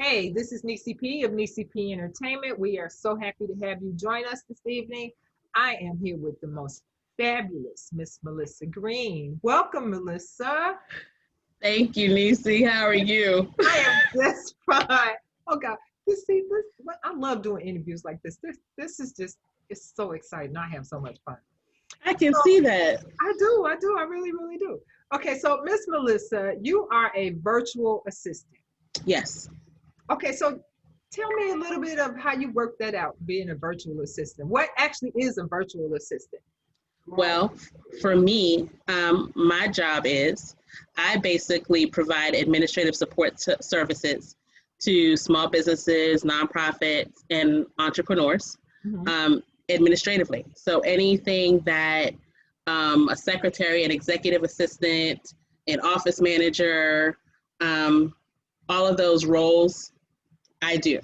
Hey, this is Nessyp of Nessyp Entertainment. We are so happy to have you join us this evening. I am here with the most fabulous Miss Melissa Greene. Welcome, Melissa. Thank you, Nisi. How are you? I am just fine. Oh God, I love doing interviews like this. This is just it's so exciting. I have so much fun. I can So see that. I really, really do. Okay, so Miss Melissa, you are a virtual assistant. Yes. Okay, so tell me a little bit of how you work that out, being a virtual assistant. What actually is a virtual assistant? Well, for me, my job is I basically provide administrative support services to small businesses, nonprofits, and entrepreneurs Mhm. administratively. So anything that a secretary, an executive assistant, an office manager, um, all of those roles, I do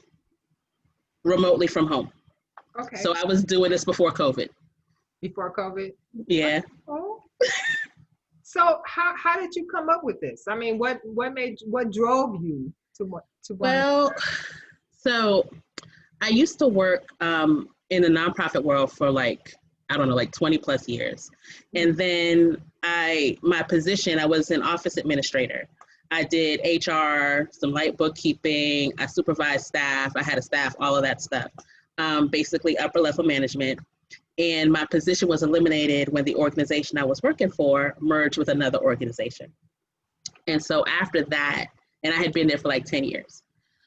remotely from home. Okay, So I was doing this before COVID. before COVID. Yeah. Oh, so how did you come up with this? I mean, what drove you to want to? Well, so I used to work in the nonprofit world for like, I don't know, like 20 plus years. And then my position, I was an office administrator. I did HR, some light bookkeeping, I supervised staff, I had a staff, all of that stuff, basically upper level management. And my position was eliminated when the organization I was working for merged with another organization. And so after that, and I had been there for like 10 years.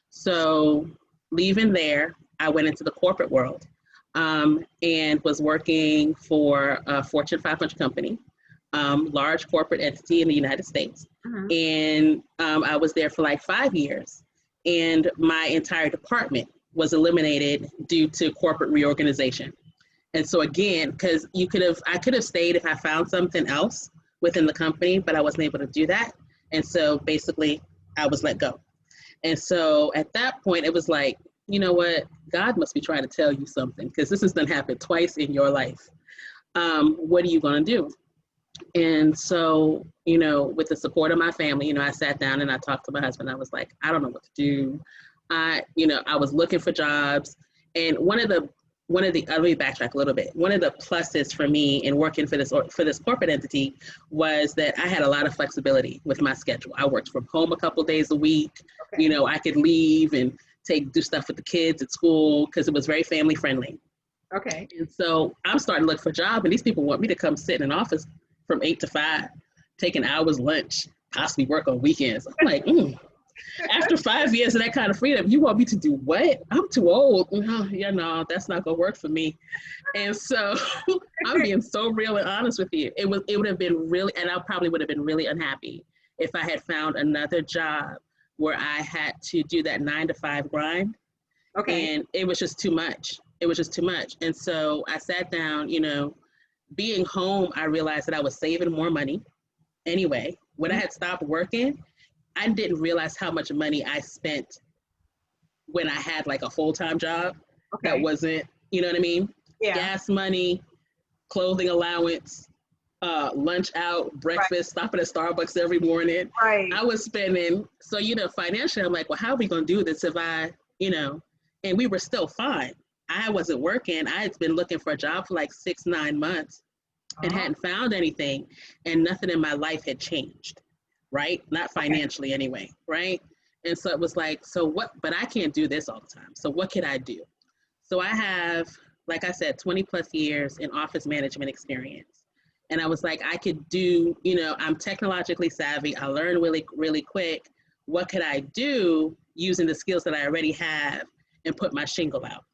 So leaving there, I went into the corporate world and was working for a Fortune 500 company, large corporate entity in the United States. Mhm. And I was there for like 5 years. And my entire department was eliminated due to corporate reorganization. And so again, because I could have stayed if I found something else within the company, but I wasn't able to do that. And so basically, I was let go. And so at that point, it was like, you know what? God must be trying to tell you something because this has done happened twice in your life. What are you going to do? And so, with the support of my family, I sat down and I talked to my husband. I was like, I don't know what to do. I was looking for jobs. And let me backtrack a little bit. One of the pluses for me in working for this corporate entity was that I had a lot of flexibility with my schedule. I worked from home a couple days a week. Okay. I could leave and do stuff with the kids at school because it was very family friendly. Okay. And so I'm starting to look for a job, and these people want me to come sit in an office from 8 to 5, take an hour's lunch, possibly work on weekends. I'm like, after 5 years of that kind of freedom, you want me to do what? I'm too old. Yeah, no, that's not gonna work for me. And so I'm being so real and honest with you. It would have been really, and I probably would have been really unhappy if I had found another job where I had to do that 9 to 5 grind. Okay. And it was just too much. It was just too much. And so I sat down, being home, I realized that I was saving more money anyway. When I had stopped working, I didn't realize how much money I spent when I had like a full-time job that Okay. wasn't, you know what I mean? Yeah. Gas money, clothing allowance, lunch out, Right. breakfast, stopping at Starbucks every morning. Right. I was spending, so, financially, I'm like, well, how are we going to do this if and we were still fine. I wasn't working. I had been looking for a job for like 6, 9 months and Oh, hadn't found anything, and nothing in my life had changed, right? Not okay. financially anyway, right? And so it was like, so what, but I can't do this all the time. So what could I do? So I have, like I said, 20 plus years in office management experience. And I was like, I could do, I'm technologically savvy. I learn really, really quick. What could I do using the skills that I already have and put my shingle out?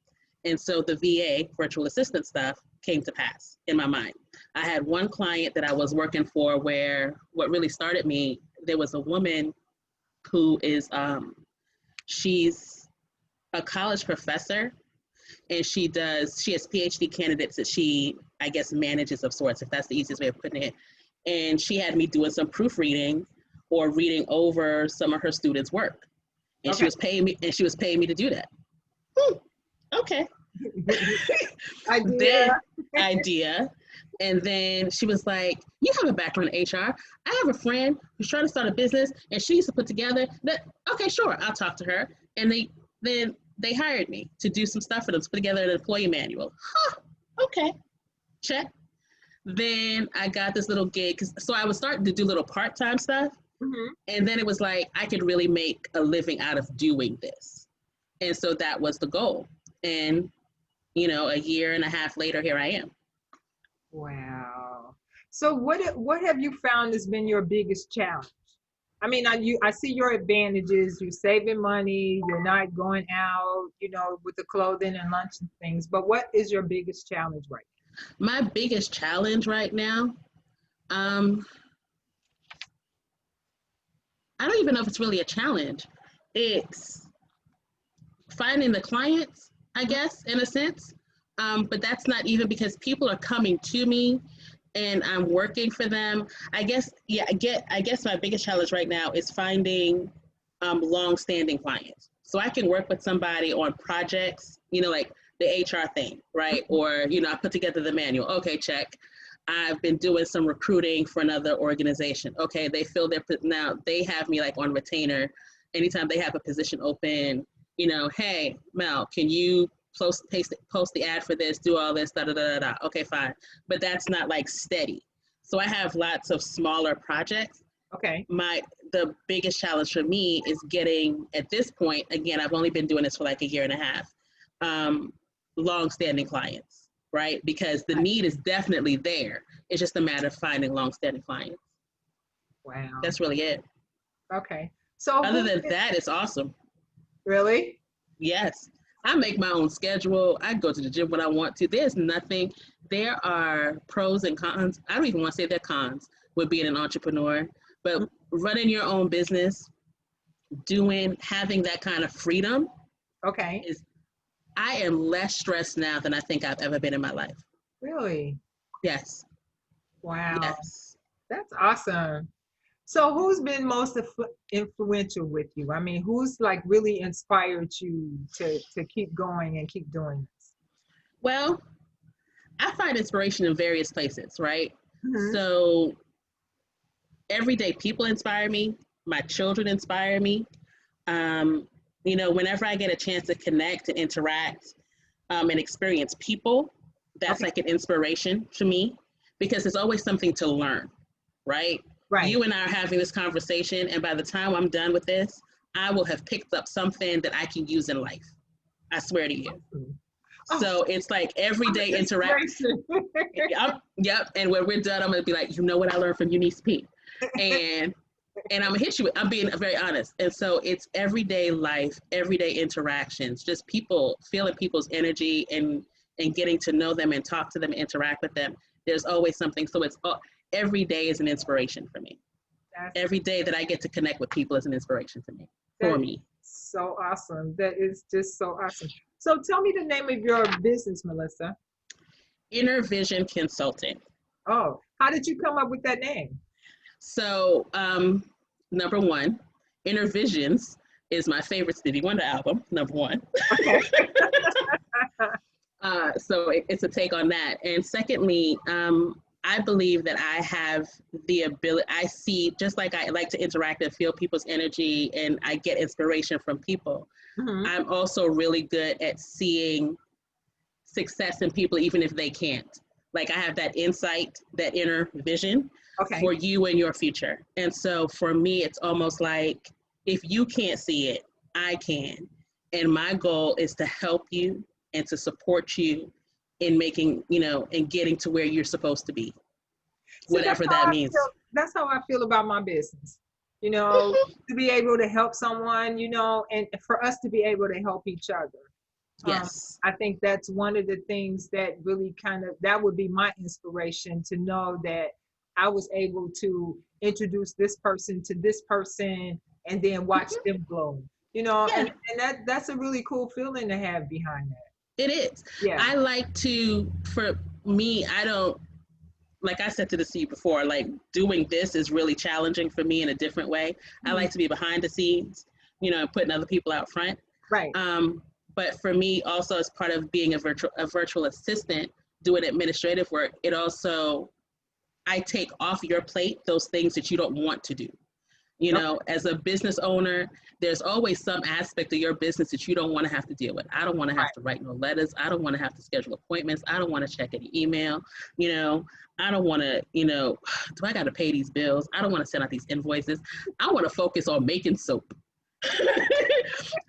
And so the VA, virtual assistant stuff, came to pass in my mind. I had one client that I was working for where what really started me, there was a woman who is, she's a college professor, and she has PhD candidates that she, I guess, manages of sorts, if that's the easiest way of putting it. And she had me doing some proofreading or reading over some of her students' work. And she Okay. was paying me to do that. Okay. Idea. Then idea. And then she was like, you have a background in HR. I have a friend who's trying to start a business and she used to put together that, okay, sure, I'll talk to her. And then they hired me to do some stuff for them, to put together an employee manual. Huh, okay, check. Then I got this little gig, so I was starting to do little part-time stuff. Mm-hmm. And then it was like, I could really make a living out of doing this. And so that was the goal. And, a year and a half later, here I am. Wow. So what have you found has been your biggest challenge? I mean, I see your advantages. You're saving money. You're not going out, with the clothing and lunch and things. But what is your biggest challenge right My biggest challenge right now, I don't even know if it's really a challenge. It's finding the clients, I guess, in a sense. But that's not even because people are coming to me and I'm working for them. I guess my biggest challenge right now is finding long-standing clients. So I can work with somebody on projects, like the HR thing, right? Or, I put together the manual. Okay, check. I've been doing some recruiting for another organization. Okay, now they have me like on retainer. Anytime they have a position open, hey, Mel, can you post the ad for this, do all this, da da da da. Okay, fine. But that's not like steady. So I have lots of smaller projects. Okay. The biggest challenge for me is getting, at this point, again, I've only been doing this for like a year and a half, long-standing clients, right? Because the need is definitely there. It's just a matter of finding long-standing clients. Wow. That's really it. Okay. So other than that, it's awesome. Really? Yes. I make my own schedule. I go to the gym when I want to. There are pros and cons. I don't even want to say they're cons with being an entrepreneur, but running your own business, having that kind of freedom. Okay. I am less stressed now than I think I've ever been in my life. Really? Yes. Wow. Yes. That's awesome. So who's been most influential with you? I mean, who's like really inspired you to keep going and keep doing this? Well, I find inspiration in various places, right? Mm-hmm. So everyday people inspire me. My children inspire me. Whenever I get a chance to connect and interact and experience people, that's like an inspiration to me because there's always something to learn, right? Right. You and I are having this conversation, and by the time I'm done with this, I will have picked up something that I can use in life. I swear to you. So it's like everyday interaction. Yep. And when we're done, I'm going to be like, what I learned from you, Nessyp. And I'm going to hit you with, I'm being very honest. And so it's everyday life, everyday interactions, just people, feeling people's energy and getting to know them and talk to them, and interact with them. There's always something. So every day is an inspiration for me. Every day that I get to connect with people is an inspiration for me. So awesome. That is just so awesome. So tell me the name of your business, Melissa. Inner Vision Consulting. Oh, how did you come up with that name? So, number one, Inner Visions is my favorite Stevie Wonder album, number one. Okay. So it's a take on that. And secondly, I believe that I have the ability, I see, just like I like to interact and feel people's energy and I get inspiration from people. Mm-hmm. I'm also really good at seeing success in people, even if they can't. Like I have that insight, that inner vision for you and your future. And so for me, it's almost like if you can't see it, I can. And my goal is to help you and to support you in making, and getting to where you're supposed to be, whatever that means. That's how I feel about my business, to be able to help someone, and for us to be able to help each other. Yes. I think that's one of the things that really that would be my inspiration, to know that I was able to introduce this person to this person and then watch them bloom, and that's a really cool feeling to have behind that. It is. Yeah. I like to, for me, I don't, like I said to the Nessyp before, like doing this is really challenging for me in a different way. Mm-hmm. I like to be behind the scenes, and putting other people out front. Right. But for me, also as part of being a virtual assistant, doing administrative work, I take off your plate those things that you don't want to do. You Okay. know, as a business owner, there's always some aspect of your business that you don't want to have to deal with. I don't want to have Right. to write no letters. I don't want to have to schedule appointments. I don't want to check any email. You know, I don't want to, you know, do I got to pay these bills? I don't want to send out these invoices. I want to focus on making soap.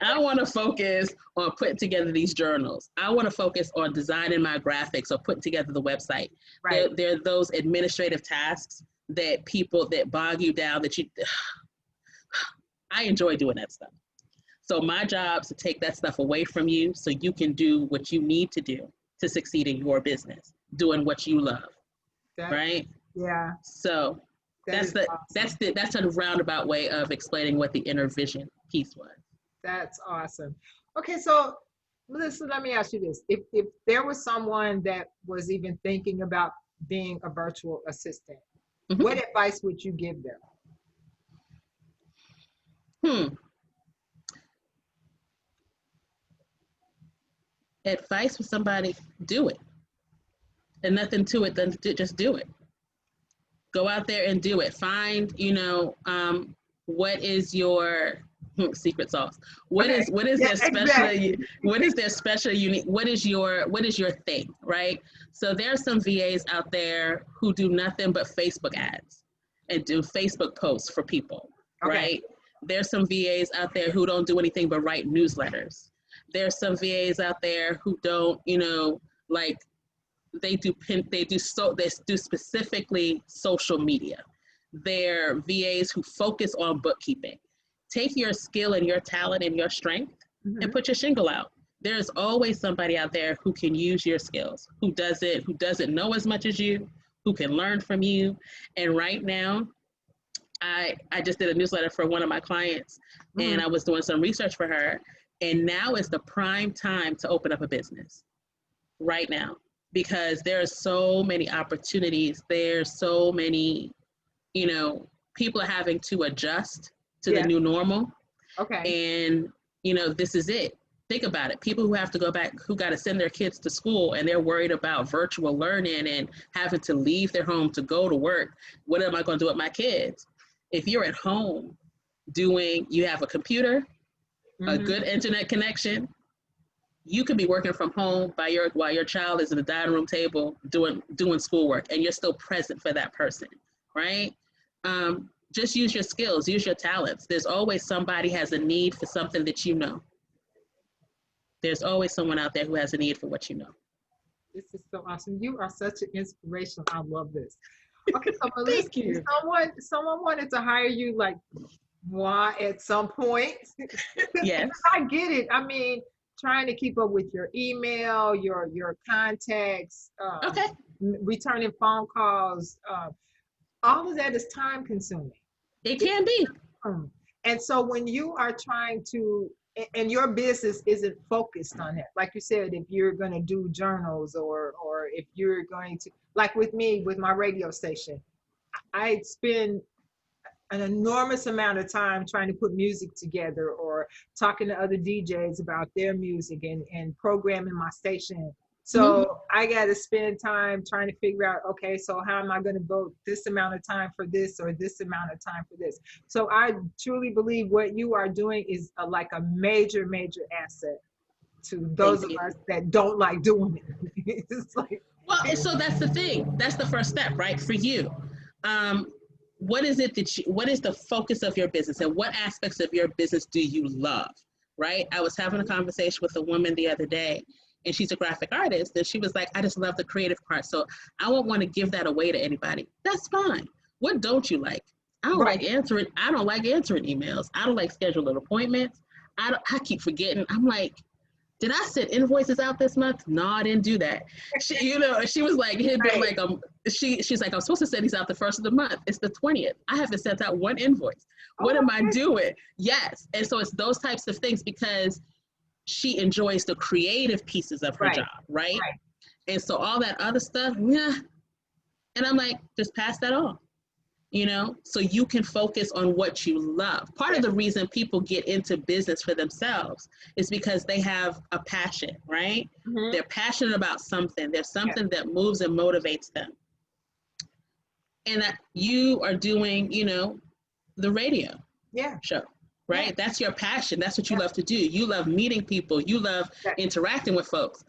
I want to focus on putting together these journals. I want to focus on designing my graphics or putting together the website. Right. There are those administrative tasks that people that bog you down that you, I enjoy doing that stuff. So my job is to take that stuff away from you so you can do what you need to do to succeed in your business, doing what you love, That, right? yeah, So that is awesome. that's a roundabout way of explaining what the inner vision piece was. That's awesome. Okay, so Melissa, let me ask you this. If there was someone that was even thinking about being a virtual assistant, Mhm. what advice would you give them? Hmm. Advice for somebody: do it, and nothing to it than to just do it. Go out there and do it. Find, you know, what is your secret sauce? Okay. What is Yeah, their special? exactly. What is their special unique? What is your thing, right? So there are some VAs out there who do nothing but Facebook ads and do Facebook posts for people, Okay. right? There's some VAs out there who don't do anything but write newsletters. There's some VAs out there who don't, you know, like they do specifically social media. They're VAs who focus on bookkeeping. Take your skill and your talent and your strength and Hmm. put your shingle out. There's always somebody out there who can use your skills, who doesn't know as much as you, who can learn from you. And right now, I just did a newsletter for one of my clients, Hmm. and I was doing some research for her. And now is the prime time to open up a business, right now, because there are so many opportunities. There's so many, you know, people are having to adjust to the Yeah. new normal. Okay. And, you know, this is it. Think about it. People who have to go back, who got to send their kids to school and they're worried about virtual learning and having to leave their home to go to work. What am I going to do with my kids? If you're at home you have a computer, a Hmm. good internet connection, you could be working from home while your child is at the dining room table doing schoolwork, and you're still present for that person, right? Just use your skills, use your talents. There's always somebody has a need for something that you know. There's always someone out there who has a need for what you know. This is so awesome. You are such an inspiration. I love this. Okay, so Melissa, Thank you. someone wanted to hire you like moi at some point. And Yes. I get it. I mean, trying to keep up with your email, your contacts, Okay. returning phone calls, all of that is time consuming. It can be. Mm. And so when you are trying to, and your business isn't focused on that, like you said, if you're going to do journals or if you're going to, like with me, with my radio station, I spend an enormous amount of time trying to put music together or talking to other DJs about their music and programming my station. Mhm. So I got to spend time trying to figure out, okay, so how am I going to vote this amount of time for this or this amount of time for this? So I truly believe what you are doing is like a major, major asset to those Thank of you. us that don't like doing it. It's like, Well, and so that's the thing. That's the first step, right? For you. Um, what is the focus of your business and what aspects of your business do you love? Right? I was having a conversation with a woman the other day, and she's a graphic artist, and she was like, I just love the creative part. So I won't want to give that away to anybody. That's fine. What don't you like? right, I don't like answering emails. I don't like scheduling appointments. I keep forgetting. I'm like, did I send invoices out this month? No, I didn't do that. She was like, it had been right, like, she's like, I'm supposed to send these out the first of the month. It's the 20th. I haven't sent out one invoice. What oh, am I okay, doing? Yes. And so it's those types of things because she enjoys the creative pieces of her right, job, right? right, And so all that other stuff, yeah. And I'm like, just pass that on, so you can focus on what you love. Part yeah, of the reason people get into business for themselves is because they have a passion, right? mhm, They're passionate about something. There's yeah, something that moves and motivates them. And that you are doing, the radio Yeah. show, right? Yeah. That's your passion. That's what you Yeah. love to do. You love meeting people. You love Yeah. interacting with folks.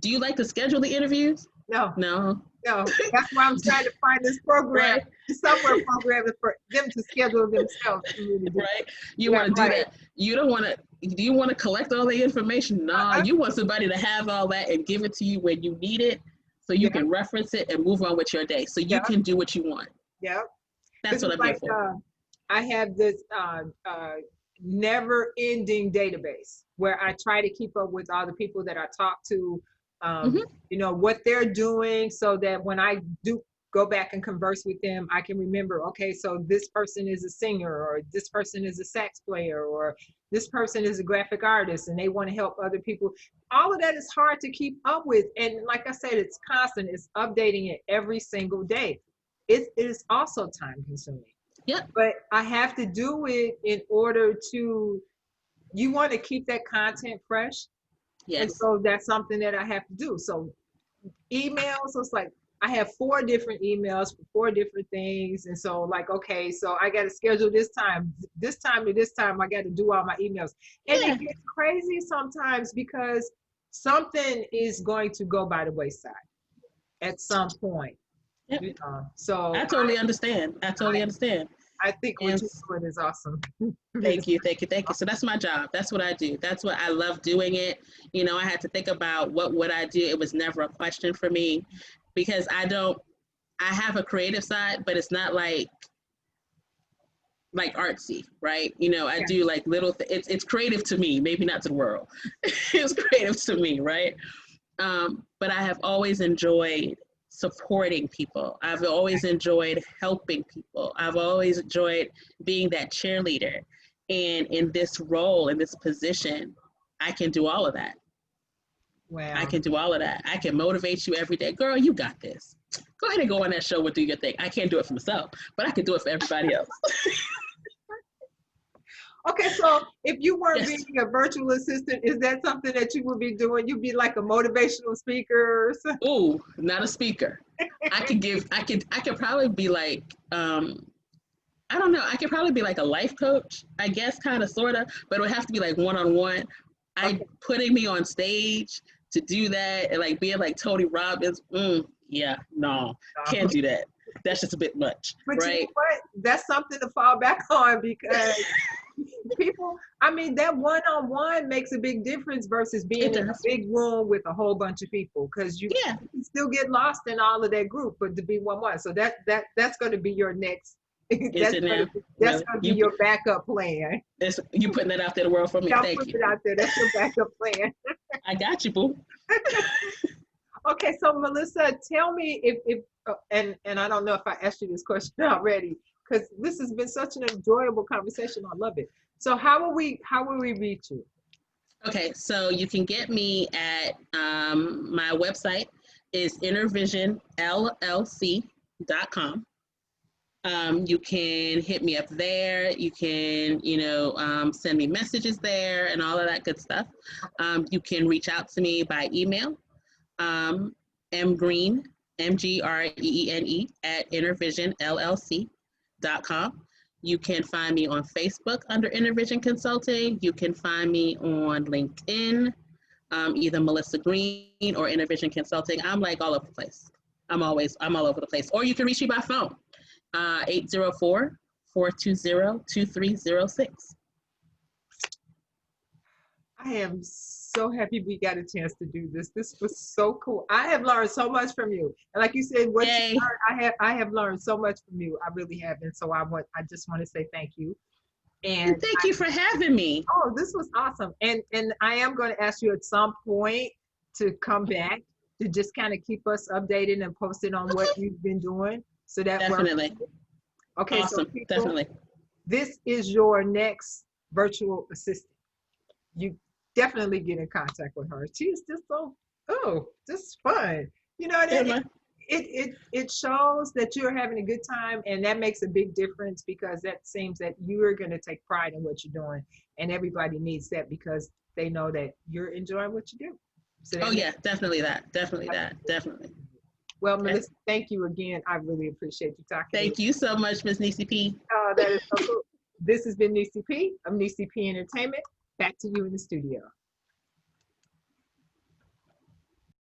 Do you like to schedule the interviews? No. No. No. That's why I'm trying to find this program, Right? the software program for them to schedule themselves for me to do. Right? You Yeah. want to do Right. that. You don't want to, do you want to collect all the information? No, Uh-huh. you want somebody to have all that and give it to you when you need it so you Yeah. can reference it and move on with your day so you Yeah. can do what you want. Yeah. That's Because what it's I'm here like for. I have this never-ending database where I try to keep up with all the people that I talk to, Hmm. what they're doing, so that when I do go back and converse with them, I can remember, okay, so this person is a singer, or this person is a sax player, or this person is a graphic artist, and they want to help other people. All of that is hard to keep up with. And like I said, it's constant, it's updating it every single day. It is also time consuming. Yep. But I have to do it in order to, you want to keep that content fresh. And Yes. so that's something that I have to do. So emails, so it's like I have 4 different emails for 4 different things. And so like, okay, so I got to schedule this time to this time, I got to do all my emails. And Yeah. it gets crazy sometimes because something is going to go by the wayside at some point. Yep. So I totally understand. I totally understand. I think what And you're doing is awesome. thank you, thank you, thank you. So that's my job. That's what I do. That's what I love doing it. You know, I had to think about what would I do. It was never a question for me because I have a creative side, but it's not like artsy, right? You know, I Yeah. do like it's creative to me, maybe not to the world. It's creative to me, right? But I have always enjoyed supporting people. I've always enjoyed helping people. I've always enjoyed being that cheerleader. And in this role, in this position, I can do all of that. I Wow. can do all of that. I can motivate you every day. Girl, you got this. Go ahead and go on that show and do your thing. I can't do it for myself, but I can do it for everybody else. Okay, so if you weren't Yes. being a virtual assistant, is that something that you would be doing? You'd be like a motivational speaker or something? Ooh, not a speaker. I could probably be like, I don't know. I could probably be like a life coach, I guess, kind of, sort of, but it would have to be like one-on-one. Okay. Putting me on stage to do that and like being like Tony Robbins, yeah, no, can't do that. That's just a bit much, But you know right? what? That's something to fall back on because people, I mean, that one-on-one makes a big difference versus being It in a does. big room with a whole bunch of people, because you Yeah, can still get lost in all of that group, but to be one-one. So that's going to be your next, is it now? that's Really? going to be your backup plan. You putting that out there in the world for me? Y'all Thank put you. it out there. That's your backup plan. I got you, boo. Okay, so Melissa, tell me if and I don't know if I asked you this question already, because this has been such an enjoyable conversation. I love it. So how will we reach you? Okay, so you can get me at my website is intervisionllc.com. You can hit me up there. You can, send me messages there and all of that good stuff. You can reach out to me by email, mgreene, MGREENE at intervisionllc.com. You can find me on Facebook under Intervision Consulting. You can find me on LinkedIn, either Melissa Greene or Intervision Consulting. I'm like all over the place. I'm all over the place. Or you can reach me by phone, 804-420-2306. I am so happy we got a chance to do this. This was so cool. I have learned so much from you. And like you said, what Yay. you learned, I have learned so much from you. I really have. And so I just want to say thank you. And thank you for having me. Oh, this was awesome. And I am going to ask you at some point to come back to just kind of keep us updated and posted on what you've been doing. So that Definitely. works. Okay, Awesome. so people, Definitely. this is your next virtual assistant. You definitely get in contact with her. She is just just fun. You know, it shows that you're having a good time, and that makes a big difference because that seems that you're going to take pride in what you're doing, and everybody needs that because they know that you're enjoying what you do. So yeah, definitely that. Definitely. Well, Okay. Melissa, thank you again. I really appreciate you talking to me. Thank you so much, Miss Nessyp P. Oh, that is so cool. This has been Nessyp of Nessyp Entertainment. Back to you in the studio.